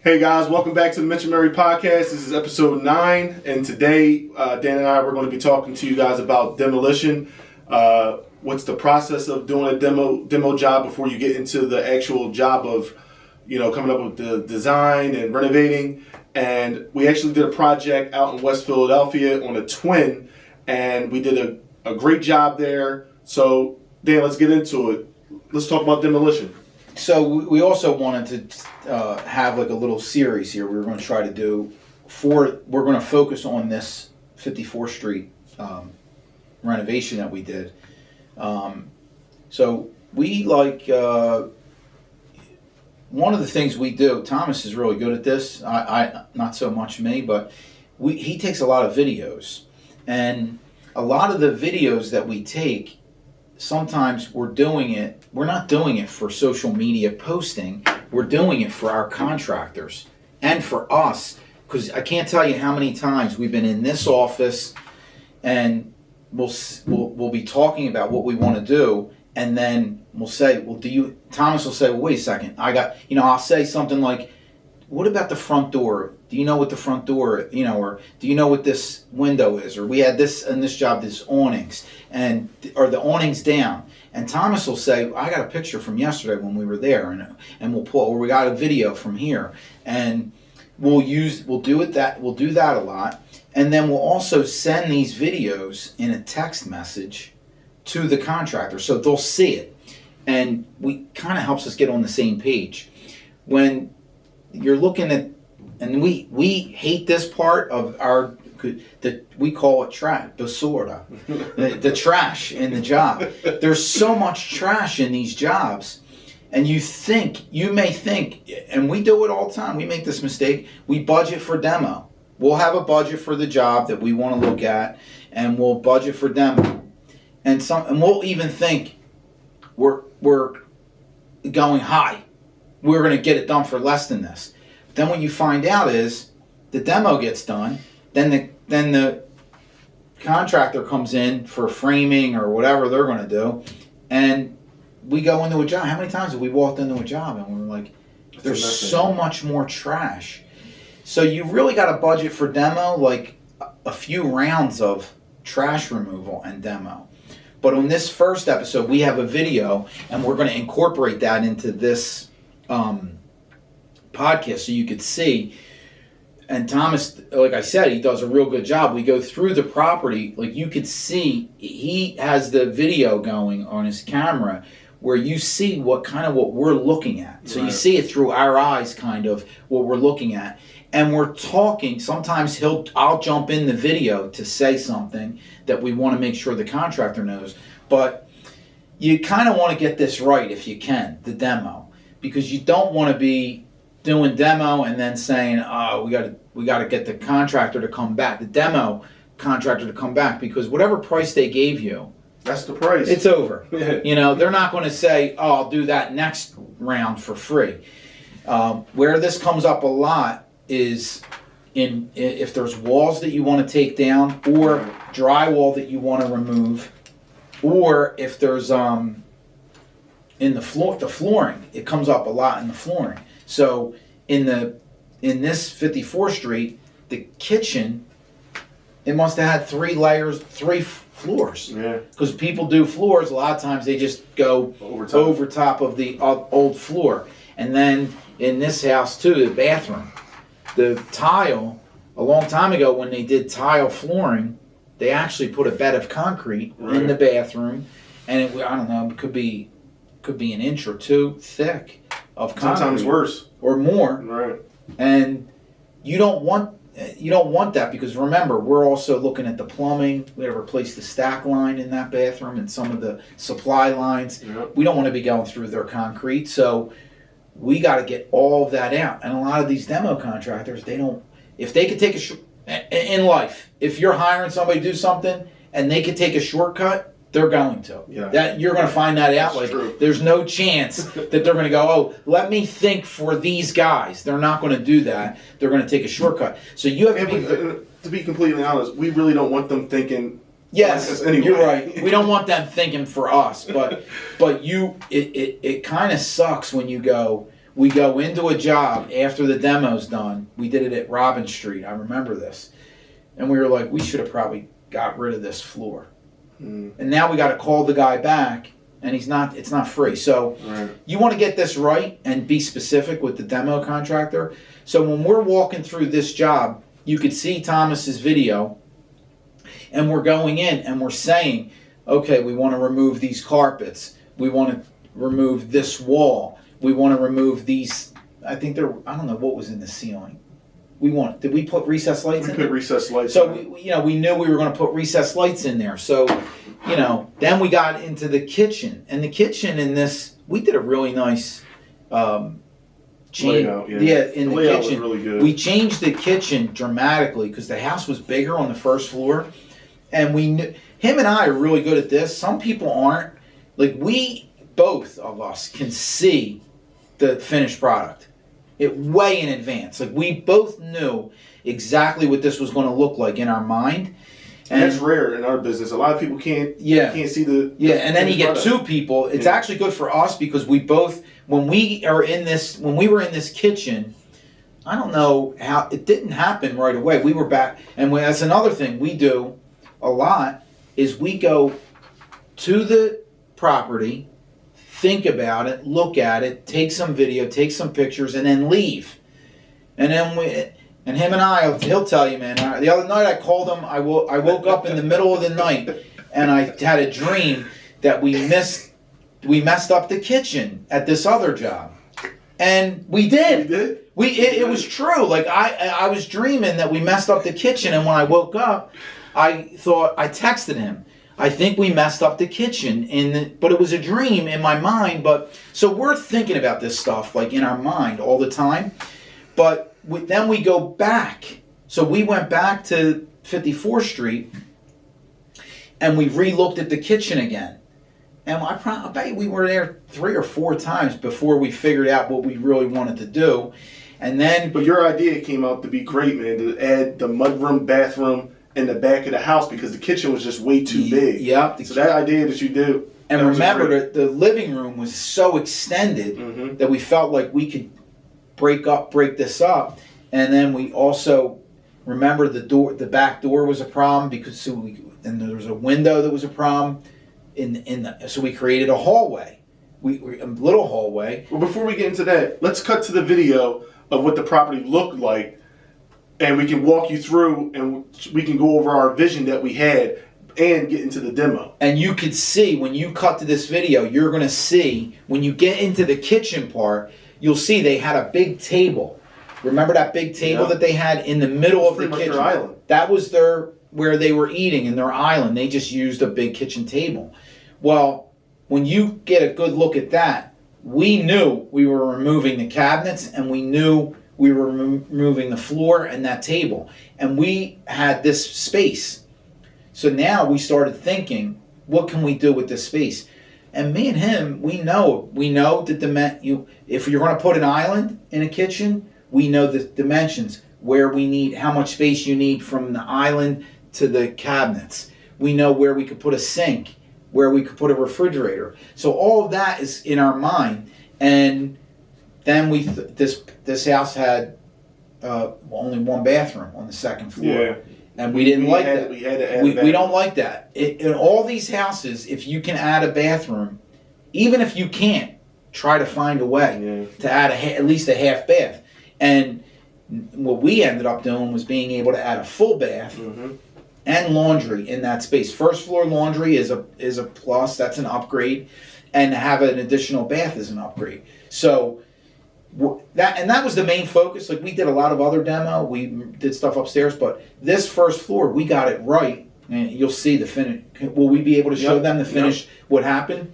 Hey guys, welcome back to the Mitch Murray Podcast. This is episode 9, and today Dan and I we're going to be talking to you guys about demolition. What's the process of doing a demo job before you get into the actual job of, coming up with the design and renovating. And we actually did a project out in West Philadelphia on a twin, and we did a great job there. So Dan, let's get into it. Let's talk about demolition. So we also wanted to have like a little series here. We were going to try to do we're going to focus on this 54th Street renovation that we did. So we one of the things we do, Thomas is really good at this. I not so much me, but he takes a lot of videos. And a lot of the videos that we take, sometimes we're not doing it for social media posting. We're doing it for our contractors and for us, because I can't tell you how many times we've been in this office and we'll be talking about what we want to do, and then we'll say, Thomas will say, well, wait a second, I'll say something like, what about the front door? Do you know what the front door, or do you know what this window is? Or we had this in this job, this awnings, or the awnings down. And Thomas will say, I got a picture from yesterday when we were there, and we'll pull, or we got a video from here. And we'll do that a lot. And then we'll also send these videos in a text message to the contractor, so they'll see it. And we kind of helps us get on the same page. When you're looking at, and we hate this part of we call it trash, basura, the trash in the job. There's so much trash in these jobs, and you may think, and we do it all the time, we make this mistake, we budget for demo. We'll have a budget for the job that we want to look at, and we'll budget for demo. And we'll even think we're going high. We're going to get it done for less than this. Then what you find out is the demo gets done, then the contractor comes in for framing or whatever they're going to do, and we go into a job. How many times have we walked into a job and we're like, there's so much more trash. So you really got to budget for demo, like a few rounds of trash removal and demo. But on this first episode, we have a video, and we're going to incorporate that into this podcast so you could see. And Thomas, like I said, he does a real good job. We go through the property, like you could see, he has the video going on his camera where you see what we're looking at. So right. You see it through our eyes, kind of what we're looking at. And we're talking, sometimes I'll jump in the video to say something that we want to make sure the contractor knows. But you kind of want to get this right if you can, the demo. Because you don't want to be doing demo and then saying, oh, we got to get the contractor to come back, the demo contractor to come back, because whatever price they gave you, that's the price. It's over. They're not going to say, oh, I'll do that next round for free. Where this comes up a lot is if there's walls that you want to take down, or drywall that you want to remove, or if there's in the flooring, it comes up a lot in the flooring. So in this 54th Street, the kitchen, it must have had 3 floors. Yeah. Because people do floors, a lot of times they just go over top of the old floor. And then in this house too, the bathroom, the tile, a long time ago when they did tile flooring, they actually put a bed of concrete in the bathroom, and it could be an inch or 2 thick of concrete. Sometimes worse. Or more. Right. And you don't want that, because remember, we're also looking at the plumbing. We got to replace the stack line in that bathroom and some of the supply lines. Yep. We don't want to be going through their concrete, so we got to get all of that out. And a lot of these demo contractors, if they could take in life, if you're hiring somebody to do something and they could take a shortcut, they're going to. Yeah. That you're going to find that out. That's true. There's no chance that they're going to go, oh, let me think for these guys. They're not going to do that. They're going to take a shortcut. So you have to be completely honest, we really don't want them thinking. Yes, anyway. You're right. We don't want them thinking for us, but it kind of sucks when We go into a job after the demo's done. We did it at Robin Street. I remember this. And we were like, we should have probably got rid of this floor. And now we got to call the guy back, and it's not free. So you want to get this right and be specific with the demo contractor. So when we're walking through this job, you could see Thomas's video, and we're going in and we're saying, okay, we want to remove these carpets. We want to remove this wall. We want to remove these. I don't know what was in the ceiling. Did we put recessed lights in there? We put recessed lights in there. So, we knew we were going to put recessed lights in there. So, then we got into the kitchen. And the kitchen in this, we did a really nice layout. Yeah, in the layout kitchen. Was really good. We changed the kitchen dramatically because the house was bigger on the first floor. And him and I are really good at this. Some people aren't. Like, both of us can see the finished product. Way in advance. Like, we both knew exactly what this was going to look like in our mind. And that's rare in our business. A lot of people can't see the and then you get two people. It's actually good for us because we both, when we were in this kitchen, I don't know how, it didn't happen right away. We were back, and that's another thing we do a lot, is we go to the property, think about it, look at it, take some video, take some pictures, and then leave. And then him and he'll tell you, man. The other night I called him. I woke up in the middle of the night, and I had a dream that we messed up the kitchen at this other job, and we did. It was true. Like I was dreaming that we messed up the kitchen, and when I woke up, I texted him. I think we messed up the kitchen, but it was a dream in my mind. But so we're thinking about this stuff like in our mind all the time. But then we go back. So we went back to 54th Street, and we re-looked at the kitchen again. And I bet we were there 3 or 4 times before we figured out what we really wanted to do. And then, but your idea came out to be great, man. To add the mudroom, bathroom in the back of the house because the kitchen was just way too big. Yep. So that idea that you do. And remember, the living room was so extended that we felt like we could break this up. And then we also remember the back door was a problem because and there was a window that was a problem. So we created a hallway, a little hallway. Well, before we get into that, let's cut to the video of what the property looked like. And we can walk you through, and we can go over our vision that we had and get into the demo. And you could see, when you cut to this video, you're going to see, when you get into the kitchen part, you'll see they had a big table. Remember that big table that they had in the middle of the kitchen? Their island. That was where they were eating, in their island. They just used a big kitchen table. Well, when you get a good look at that, we knew we were removing the cabinets, and we knew we were removing the floor and that table. And we had this space. So now we started thinking, what can we do with this space? And me and him, we know that if you're going to put an island in a kitchen, we know the dimensions, where we need, how much space you need from the island to the cabinets. We know where we could put a sink, where we could put a refrigerator. So all of that is in our mind. And then this house had only one bathroom on the second floor. Yeah. And we didn't like that. We had to add a bathroom. We don't like that. In all these houses, if you can add a bathroom, even if you can't, try to find a way to add at least a half bath. And what we ended up doing was being able to add a full bath and laundry in that space. First floor laundry is a plus. That's an upgrade. And to have an additional bath is an upgrade. So that was the main focus. Like, we did a lot of other demo. We did stuff upstairs, but this first floor, we got it right. And you'll see the finish. Will we be able to show them the finish, what happened?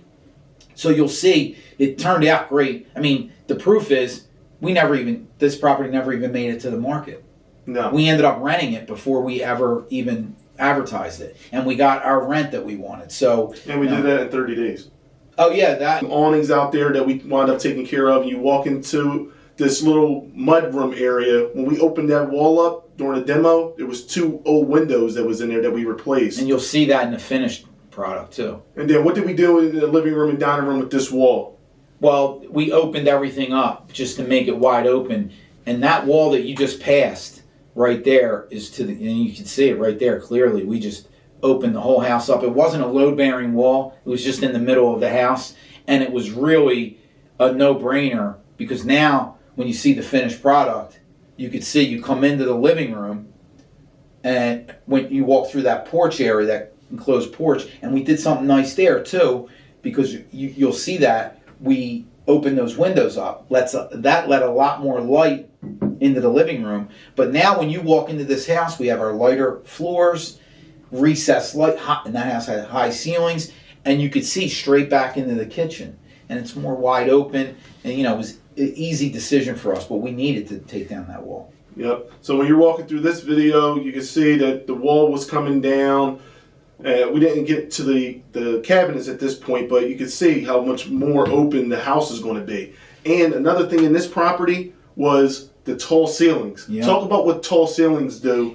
So you'll see it turned out great. I mean, the proof is this property never even made it to the market. No. We ended up renting it before we ever even advertised it. And we got our rent that we wanted. So, and we did that in 30 days. Oh, yeah. That awnings out there that we wound up taking care of. You walk into this little mudroom area. When we opened that wall up during the demo, there was 2 old windows that was in there that we replaced. And you'll see that in the finished product, too. And then what did we do in the living room and dining room with this wall? Well, we opened everything up just to make it wide open, and that wall that you just passed right there is to the, and you can see it right there clearly. We just opened the whole house up. It wasn't a load-bearing wall. It was just in the middle of the house, and it was really a no-brainer because now when you see the finished product, you could see you come into the living room, and when you walk through that porch area, that enclosed porch, and we did something nice there too, because you'll see that we opened those windows up. That let a lot more light into the living room. But now when you walk into this house, we have our lighter floors, recessed light, and that house had high ceilings, and you could see straight back into the kitchen. And it's more wide open, and it was an easy decision for us, but we needed to take down that wall. Yep. So when you're walking through this video, you can see that the wall was coming down. We didn't get to the cabinets at this point, but you can see how much more open the house is going to be. And another thing in this property was the tall ceilings. Yeah. Talk about what tall ceilings do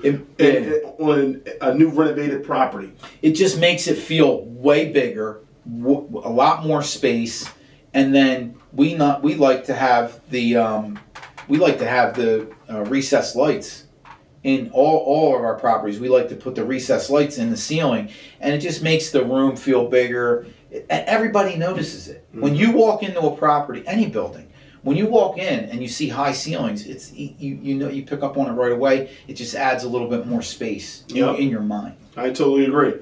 on a new renovated property. It just makes it feel way bigger, a lot more space, and then we like to have the recessed lights. In all of our properties, we like to put the recessed lights in the ceiling, and it just makes the room feel bigger. And everybody notices it. Mm-hmm. When you walk into a property, any building, when you walk in and you see high ceilings, it's you pick up on it right away. It just adds a little bit more space in your mind. I totally agree.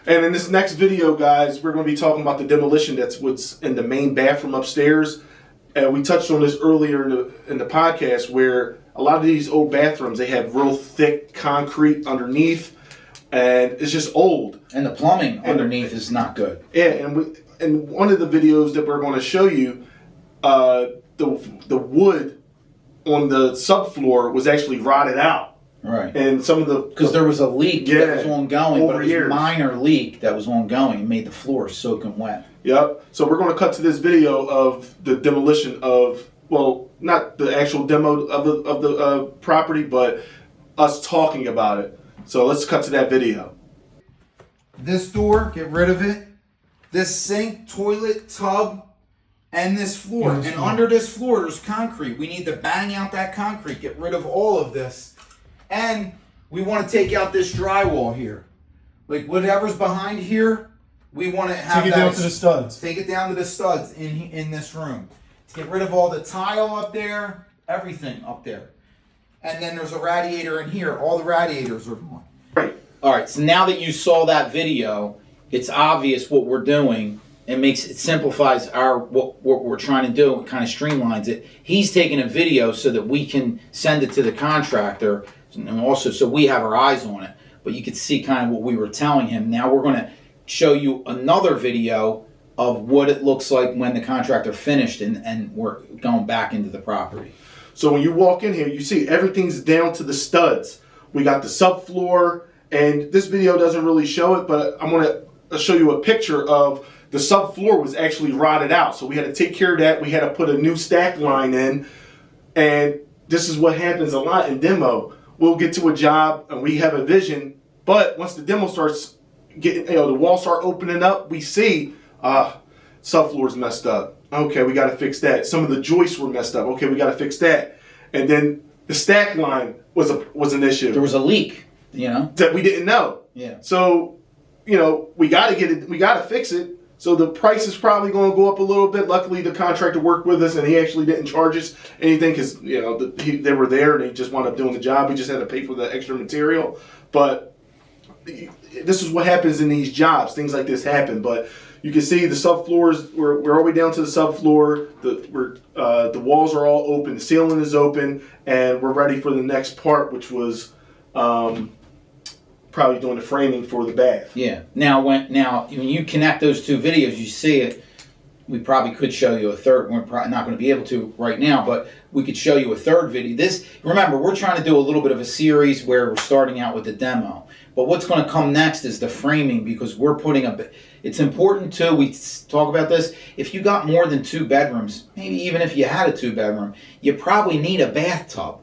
And in this next video, guys, we're going to be talking about the demolition that's what's in the main bathroom upstairs. And we touched on this earlier in the podcast where a lot of these old bathrooms, they have real thick concrete underneath, and it's just old. And the plumbing underneath is not good. Yeah, and one of the videos that we're going to show you, the wood on the subfloor was actually rotted out. Right. And some of because there was a leak that was ongoing, but it was a years. Minor leak that was ongoing and made the floor soaking wet. Yep. So we're going to cut to this video of the demolition of, well, not the actual demo of the property, but us talking about it. So let's cut to that video. This door, get rid of it. This sink, toilet, tub, and this floor. And under this floor, there's concrete. We need to bang out that concrete, get rid of all of this. And we want to take out this drywall here. Like whatever's behind here, we want to have Take it down to the studs. Take it down to the studs in this room. To get rid of all the tile up there, everything up there. And then there's a radiator in here. All the radiators are gone. Right. All right, so now that you saw that video, it's obvious what we're doing. It simplifies what we're trying to do. It kind of streamlines it. He's taking a video so that we can send it to the contractor, and also so we have our eyes on it. But you could see kind of what we were telling him. Now we're going to show you another video of what it looks like when the contractor finished and we're going back into the property. So when you walk in here, you see everything's down to the studs. We got the subfloor, and this video doesn't really show it, but I'm going to show you a picture of the subfloor was actually rotted out. So we had to take care of that. We had to put a new stack line in, and this is what happens a lot in demo. We'll get to a job and we have a vision, but once the demo starts getting, the walls start opening up, we see subfloor's messed up. Okay, we got to fix that. Some of the joists were messed up. Okay, we got to fix that. And then the stack line was an issue. There was a leak, that we didn't know. Yeah. So, we got to get it. We got to fix it. So the price is probably going to go up a little bit. Luckily, the contractor worked with us, and he actually didn't charge us anything because they were there and they just wound up doing the job. We just had to pay for the extra material. But this is what happens in these jobs. Things like this happen. But you can see the subfloors. We're all the way down to the subfloor. The walls are all open. The ceiling is open, and we're ready for the next part, which was probably doing the framing for the bath. Yeah. Now when you connect those two videos, you see it. We probably could show you a third. We're probably not going to be able to right now, but we could show you a third video. Remember, we're trying to do a little bit of a series where we're starting out with the demo. But what's going to come next is the framing, because we're putting it's important too. We talk about this. If you got more than 2 bedrooms, maybe even if you had a 2-bedroom, you probably need a bathtub.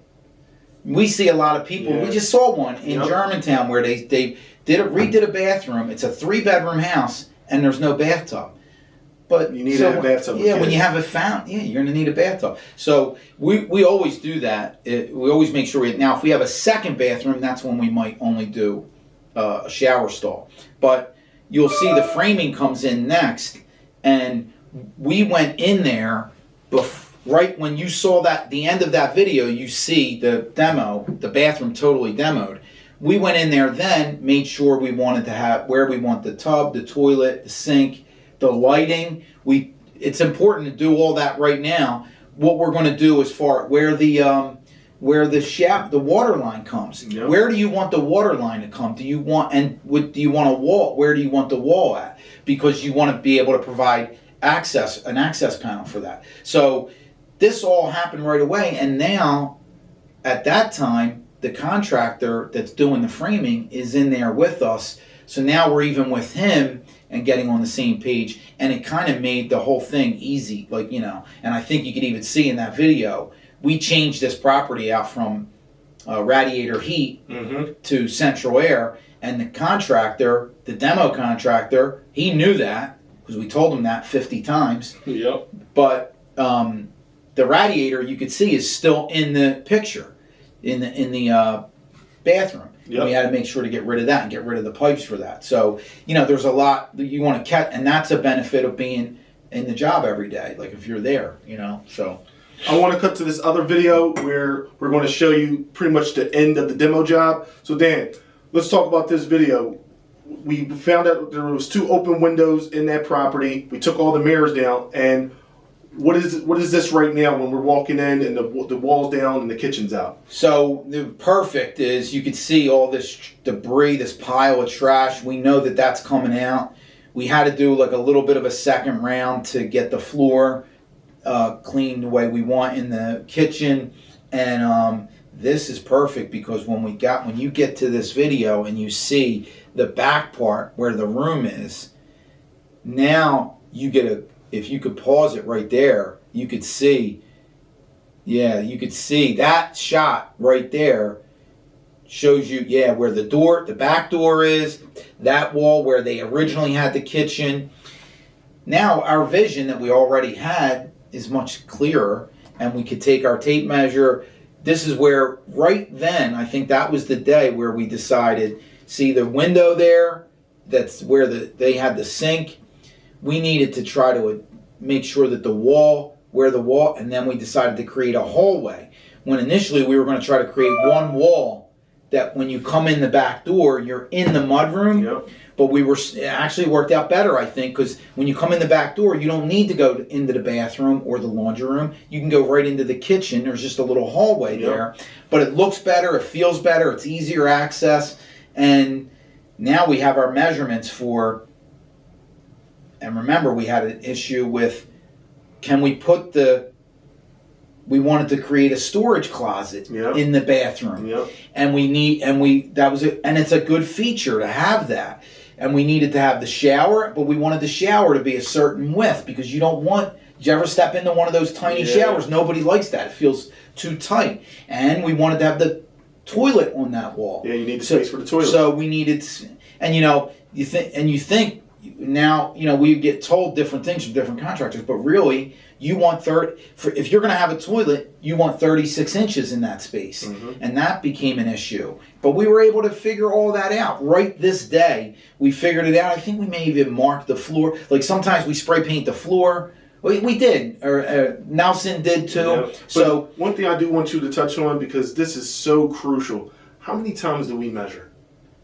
We see a lot of people. Yeah. We just saw one in Germantown where they redid a bathroom. It's a 3-bedroom house and there's no bathtub. But you need a bathtub. Yeah, when you have a fountain, you're going to need a bathtub. So we always do that. We always make sure now if we have a second bathroom, that's when we might only do a shower stall. But you'll see the framing comes in next, and we went in there right when you saw that the end of that video. You see the demo, the bathroom totally demoed. We went in there then, made sure we wanted to have where we want the tub, the toilet, the sink, the lighting. It's important to do all that right now. What we're going to do as far where the water line comes. Yep. Where do you want the water line to come? Do you want do you want a wall? Where do you want the wall at? Because you want to be able to provide an access panel for that. So this all happened right away, and now at that time the contractor that's doing the framing is in there with us. So now we're even with him and getting on the same page, and it kind of made the whole thing easy, and I think you could even see in that video, we changed this property out from radiator heat to central air, and the contractor, the demo contractor, he knew that, because we told him that 50 times. Yep. But the radiator, you could see, is still in the picture, in the bathroom. Yep. We had to make sure to get rid of that and get rid of the pipes for that. So, there's a lot that you want to catch, and that's a benefit of being in the job every day, like if you're there, so. I want to cut to this other video where we're going to show you pretty much the end of the demo job. So Dan, let's talk about this video. We found out there was 2 open windows in that property. We took all the mirrors down, and what is this right now when we're walking in and the wall's down and the kitchen's out? So the perfect is you could see all this debris, this pile of trash. We know that that's coming out. We had to do like a little bit of a second round to get the floor clean the way we want in the kitchen, and this is perfect because when you get to this video and you see the back part where the room is, now you get if you could pause it right there, you could see that shot right there shows you where the back door is, that wall where they originally had the kitchen. Now our vision that we already had is much clearer, and we could take our tape measure. This is where right then, I think that was the day where we decided, see the window there, that's where they had the sink. We needed to try to make sure that the wall, and then we decided to create a hallway. When initially we were going to try to create one wall that when you come in the back door, you're in the mudroom. Yep. But it actually worked out better, I think, because when you come in the back door, you don't need to go into the bathroom or the laundry room. You can go right into the kitchen. There's just a little hallway there. But it looks better, it feels better, it's easier access. And now we have our measurements and remember we had an issue with, we wanted to create a storage closet in the bathroom. Yep. And it's a good feature to have that. And we needed to have the shower, but we wanted the shower to be a certain width because you ever step into one of those tiny showers? Nobody likes that. It feels too tight. And we wanted to have the toilet on that wall. Yeah, you need space for the toilet. So we needed, and you think now, we get told different things from different contractors, but really, you want if you're going to have a toilet, you want 36 inches in that space. Mm-hmm. And that became an issue. But we were able to figure all that out. Right this day, we figured it out. I think we may even mark the floor. Like sometimes we spray paint the floor. We did, or Nelson did too. Yeah. So one thing I do want you to touch on, because this is so crucial. How many times do we measure?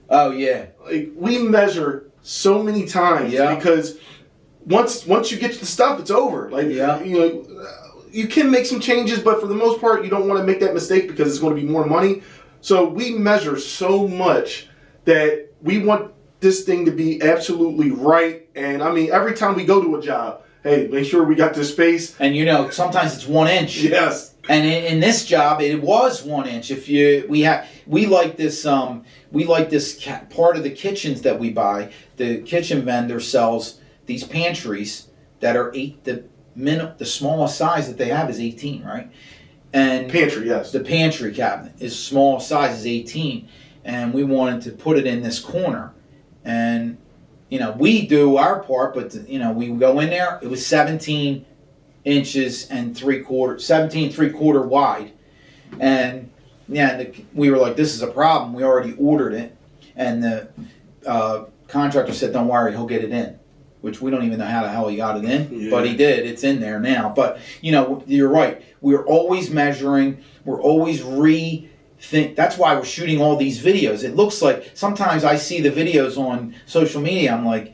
Oh, yeah. Like, we measure so many times because once you get to the stuff, it's over. Like, you can make some changes, but for the most part, you don't want to make that mistake because it's going to be more money. So we measure so much that we want this thing to be absolutely right. And I mean, every time we go to a job, hey, make sure we got this space. And sometimes it's 1 inch. Yes. And in this job, it was 1 inch. We like this part of the kitchens that we buy. The kitchen vendor sells these pantries that are the smallest size that they have is 18, right? And pantry, yes. The pantry cabinet is small size is 18, and we wanted to put it in this corner. And we do our part, but we go in there. It was 17 inches and 17 3/4 wide, and we were like, this is a problem. We already ordered it, and the contractor said, don't worry, he'll get it in. Which we don't even know how the hell he got it in, but he did. It's in there now. But you're right. We're always measuring. We're always That's why we're shooting all these videos. It looks like sometimes I see the videos on social media. I'm like,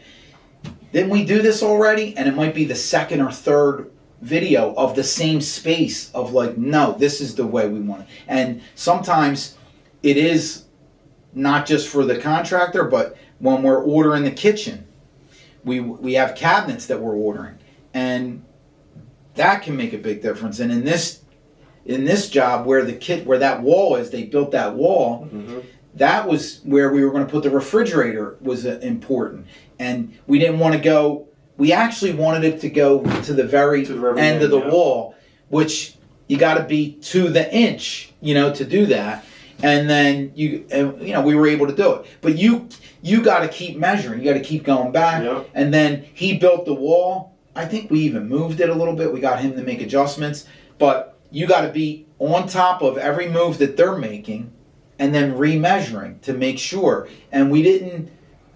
didn't we do this already? And it might be the second or third video of the same space of like, no, this is the way we want it. And sometimes it is not just for the contractor, but when we're ordering the kitchen, we have cabinets that we're ordering, and that can make a big difference. And in this job where that wall is, they built that wall. Mm-hmm. That was where we were going to put the refrigerator was important, and we didn't want to go. We actually wanted it to go to the very end of the wall, which you got to be to the inch, to do that. And then we were able to do it. But you got to keep measuring. You got to keep going back. Yep. And then he built the wall. I think we even moved it a little bit. We got him to make adjustments. But you got to be on top of every move that they're making, and then remeasuring to make sure. And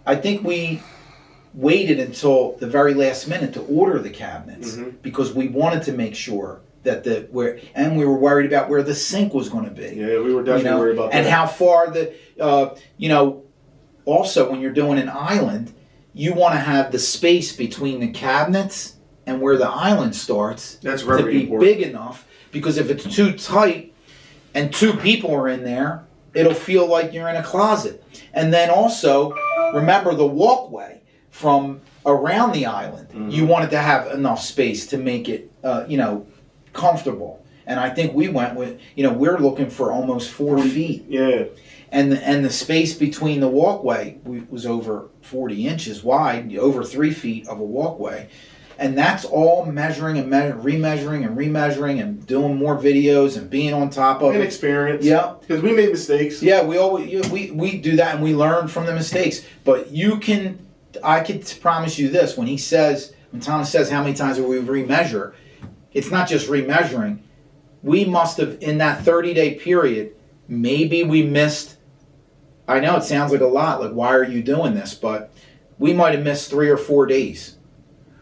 I think we waited until the very last minute to order the cabinets, because we wanted to make sure that we were worried about where the sink was going to be. Yeah, we were definitely worried about that. And how far also when you're doing an island, you want to have the space between the cabinets and where the island starts to be big enough, because if it's too tight and two people are in there, it'll feel like you're in a closet. And then also, remember the walkway from around the island. Mm-hmm. You wanted to have enough space to make it, comfortable. And I think we went with, we're looking for almost 4 feet. Yeah. And the space between the walkway was over 40 inches wide, over 3 feet of a walkway. And that's all measuring and remeasuring and doing more videos and being on top of it. And experience. Yeah. Because we made mistakes. Yeah, we do that, and we learn from the mistakes. But I could promise you this, when Thomas says how many times we remeasure, it's not just remeasuring. We must have, in that 30-day period, maybe we missed, I know it sounds like a lot, like why are you doing this? But we might have missed 3 or 4 days.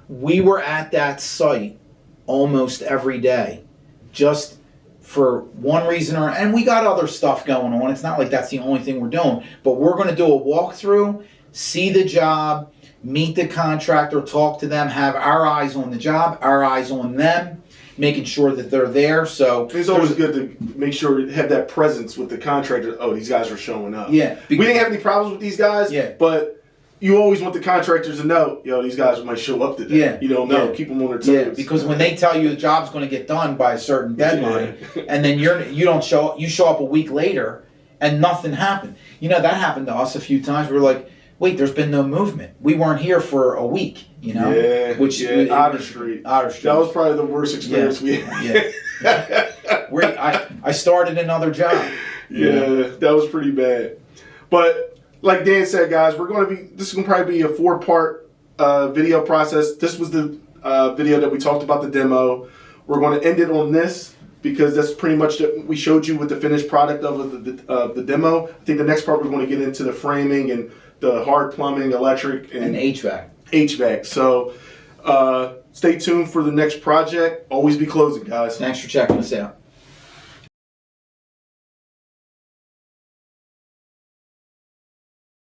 We were at that site almost every day, just for one reason and we got other stuff going on. It's not like that's the only thing we're doing, but we're going to do a walkthrough, see the job, meet the contractor, talk to them, have our eyes on the job, our eyes on them, making sure that they're there. So it's always good to make sure you have that presence with the contractor. Oh, these guys are showing up. Yeah. We didn't have any problems with these guys, but you always want the contractors to know, these guys might show up today. Yeah. You don't know. Keep them on their toes. Yeah, because when they tell you the job's going to get done by a certain deadline, and then you don't show up, you show up a week later and nothing happened. That happened to us a few times. We were like, wait, there's been no movement. We weren't here for a week, Yeah. Otter Street. That was probably the worst experience we had. Yeah. I started another job. Yeah, that was pretty bad. But like Dan said, guys, this is going to probably be a 4-part video process. This was the video that we talked about the demo. We're going to end it on this because that's pretty much we showed you with the finished product of the demo. I think the next part we're going to get into the framing and the hard plumbing, electric, and HVAC. So stay tuned for the next project. Always be closing, guys. Thanks for checking us out.